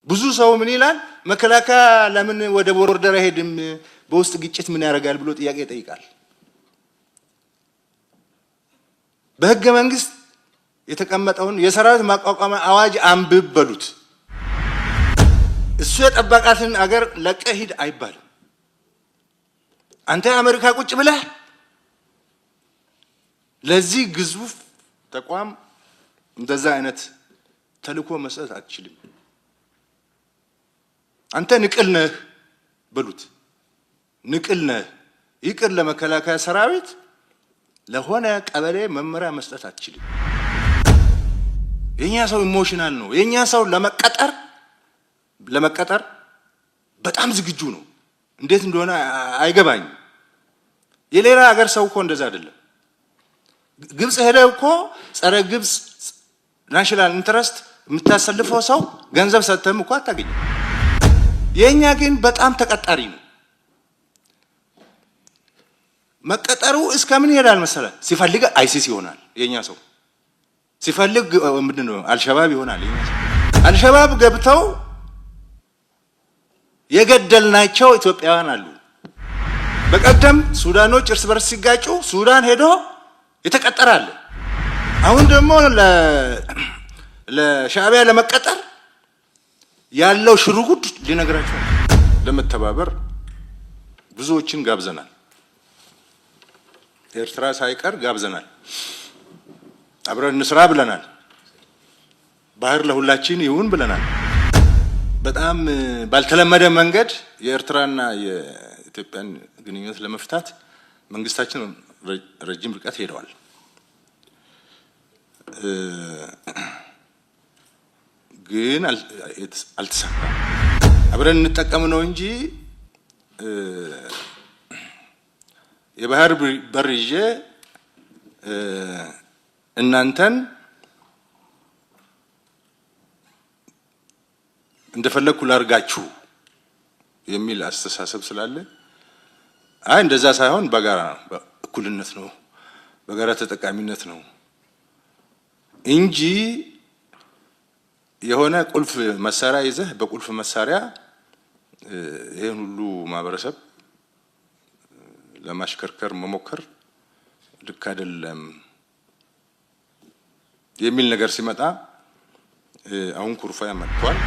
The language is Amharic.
ብዙ ሰው ምን ይላል? መከላከያ ለምን ወደ ቦርደር አይሄድም? በውስጥ ግጭት ምን ያደርጋል ብሎ ጥያቄ ይጠይቃል። በህገ መንግስት የተቀመጠውን የሰራዊት ማቋቋሚያ አዋጅ አንብብ በሉት። እሱ የጠበቃትን አገር ለቀህ ሂድ አይባልም። አንተ አሜሪካ ቁጭ ብለህ ለዚህ ግዙፍ ተቋም እንደዛ አይነት ተልእኮ መስጠት አትችልም። አንተ ንቅል ነህ በሉት። ንቅል ነህ። ይቅር ለመከላከያ ሰራዊት ለሆነ ቀበሌ መመሪያ መስጠት አትችልም። የኛ ሰው ኢሞሽናል ነው። የኛ ሰው ለመቀጠር በጣም ዝግጁ ነው። እንዴት እንደሆነ አይገባኝም። የሌላ ሀገር ሰው እኮ እንደዛ አይደለም። ግብጽ ሄደህ እኮ ጸረ ግብጽ ናሽናል ኢንተረስት የምታሰልፈው ሰው ገንዘብ ሰጥተህም እኮ አታገኝም። የኛ ግን በጣም ተቀጣሪ ነው። መቀጠሩ እስከምን ይሄዳል መሰለህ? ሲፈልግ አይሲስ ይሆናል የኛ ሰው፣ ሲፈልግ ምንድነው አልሸባብ ይሆናል የኛ ሰው። አልሸባብ ገብተው የገደልናቸው ኢትዮጵያውያን አሉ። በቀደም ሱዳኖች እርስ በርስ ሲጋጩ ሱዳን ሄዶ የተቀጠራል። አሁን ደግሞ ለሻዕቢያ ለመቀጠር ያለው ሽሩጉድ ሊነግራቸው ለመተባበር ብዙዎችን ጋብዘናል። ኤርትራ ሳይቀር ጋብዘናል። አብረን እንስራ ብለናል። ባህር ለሁላችን ይሁን ብለናል። በጣም ባልተለመደ መንገድ የኤርትራና የኢትዮጵያን ግንኙነት ለመፍታት መንግስታችን ረጅም ርቀት ሄደዋል። ግን አልተሳካም። አብረን እንጠቀም ነው እንጂ የባህር በር ይዤ እናንተን እንደፈለኩ ላርጋችሁ የሚል አስተሳሰብ ስላለ አይ እንደዛ ሳይሆን በጋራ እኩልነት ነው፣ በጋራ ተጠቃሚነት ነው እንጂ የሆነ ቁልፍ መሳሪያ ይዘህ በቁልፍ መሳሪያ ይሄን ሁሉ ማህበረሰብ ለማሽከርከር መሞከር ልክ አይደለም የሚል ነገር ሲመጣ አሁን ኩርፊያ መጥቷል።